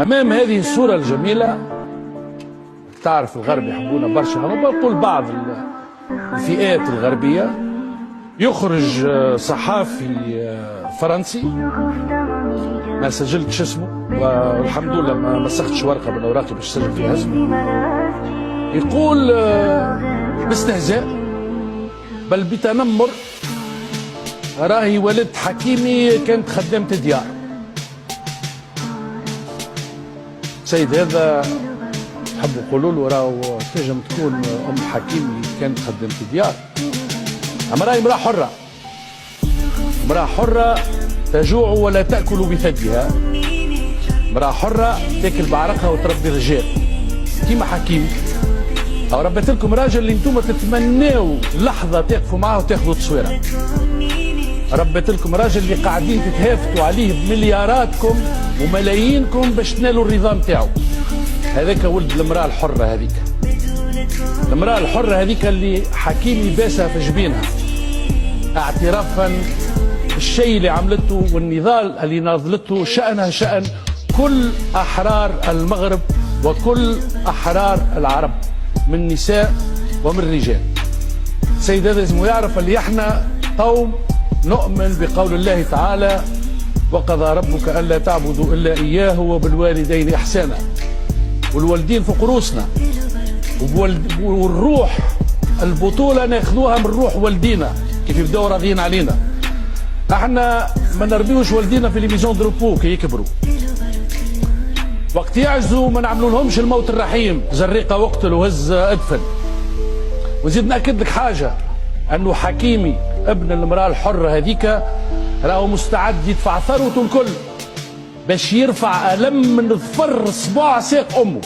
أمام هذه الصورة الجميلة، تعرف الغرب يحبونا برشا، أنا بقول بعض الفئات الغربية، يخرج صحافي فرنسي ما سجلتش اسمه، والحمد لله ما مسختش ورقة من أوراقي باش سجل فيها اسمه، يقول باستهزاء بل بتنمر راهي والد حكيمي كانت خدامة ديار. السيد هذا يحبوا يقولوا له راهو تنجم تكون ام حكيمي كانت خدامة ديار، اما راهي امرأة حرة، امرأة حرة تجوع ولا تأكل بثديها، امرأة حرة تاكل بعرقها وتربي رجال كيما حكيمي. أو ربيت لكم راجل اللي انتم تتمناوا لحظة تقفوا معاه وتاخذوا تصويرة، ربيت لكم راجل اللي قاعدين تتهافتوا عليه بملياراتكم وملايينكم باش تنالوا الرضا نتاعو. هذاك ولد المرأة الحرة هذيك، المرأة الحرة هذيك اللي حكيمي باسها في جبينها اعترافا بالشيء اللي عملته والنضال اللي ناضلته، شأنها شأن كل أحرار المغرب وكل أحرار العرب من نساء ومن رجال. السيد هذا لازم يعرف اللي احنا قوم نؤمن بقول الله تعالى: وقضى ربك ألا تعبدوا إلا إياه وبالوالدين إحسانا. والوالدين فوق روسنا، والروح البطولة ناخذوها من روح والدينا كيف يبداو راضيين علينا. احنا ما نربيوش والدينا في ليميزون دروبو كي يكبروا، وقت يعجزوا ما نعملوا لهمش الموت الرحيم، زريقه واقتل وهز ادفن. وزيد ناكد لك حاجه، انه حكيمي ابن المراه الحره هذيك راهو مستعد يدفع ثروته الكل باش يرفع ألم من ظفر صباع ساق امه.